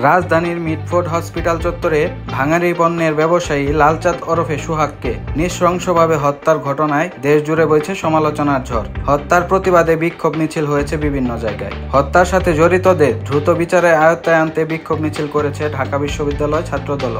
রাজধানীর Mitford hospital চত্বরে ভাঙারি পণ্যের ব্যবসায়ী লালচাঁদ ওরফে সোহাগকে নৃশংসভাবে হত্যার ঘটনায় দেশজুড়ে বইছে সমালোচনার ঝড়। হত্যার প্রতিবাদে বিক্ষোভ মিছিল হয়েছে বিভিন্ন জায়গায়। হত্যার সাথে জড়িতদের দ্রুত বিচারের আয়ত্তায় আনতে বিক্ষোভ মিছিল করেছে ঢাকা বিশ্ববিদ্যালয় ছাত্রদল।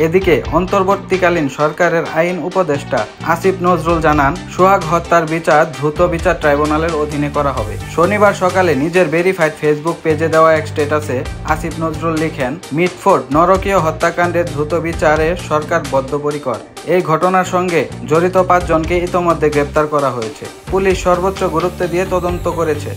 এদিকে অন্তর্বর্তীকালীন সরকারের আইন উপদেষ্টা আসিফ নজরুল জানান, সোহাগ হত্যার বিচার দ্রুত বিচার ট্রাইব্যুনালের অধীনে করা হবে। শনিবার সকালে নিজের ভেরিফাইড ফেসবুক পেজে দেওয়া এক স্ট্যাটাসে আসিফ নজরুল লিখেন, মিটফোর্ড নরকীয় হত্যাকাণ্ডের দ্রুত বিচারে সরকার বদ্ধপরিকর। এই ঘটনার সঙ্গে জড়িত 5 জনকে ইতোমধ্যে গ্রেপ্তার করা হয়েছে। পুলিশ সর্বোচ্চ গুরুত্ব দিয়ে তদন্ত করেছে।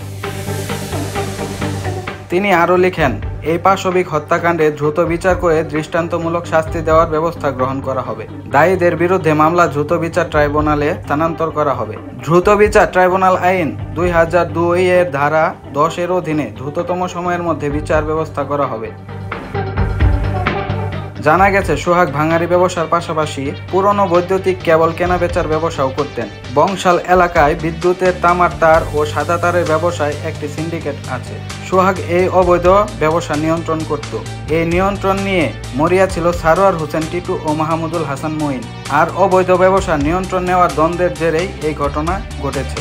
তিনি আরও লিখেন, এই পাশবিক হত্যাকাণ্ডে দ্রুত বিচার করে দৃষ্টান্তমূলক শাস্তি দেওয়ার ব্যবস্থা গ্রহণ করা হবে। দায়ীদের বিরুদ্ধে মামলা দ্রুত বিচার ট্রাইব্যুনালে স্থানান্তর করা হবে। দ্রুত বিচার ট্রাইব্যুনাল আইন 2002 এর ধারা 10 এর অধীনে দ্রুততম সময়ের মধ্যে বিচার ব্যবস্থা করা হবে। জানা গেছে, সোহাগ ভাঙারি ব্যবসার পাশাপাশি পুরনো বৈদ্যুতিক কেবল কেনাবেচার ব্যবসাও করতেন। বংশাল এলাকায় বিদ্যুতের তামার তার ও সাদা তারের ব্যবসায় একটি সিন্ডিকেট আছে। সোহাগ এই অবৈধ ব্যবসা নিয়ন্ত্রণ করত। এই নিয়ন্ত্রণ নিয়ে মরিয়া ছিল সারোয়ার হোসেন টিটু ও মাহমুদুল হাসান মঈন। আর অবৈধ ব্যবসা নিয়ন্ত্রণ নেওয়ার দ্বন্দ্বের জেরেই এই ঘটনা ঘটেছে।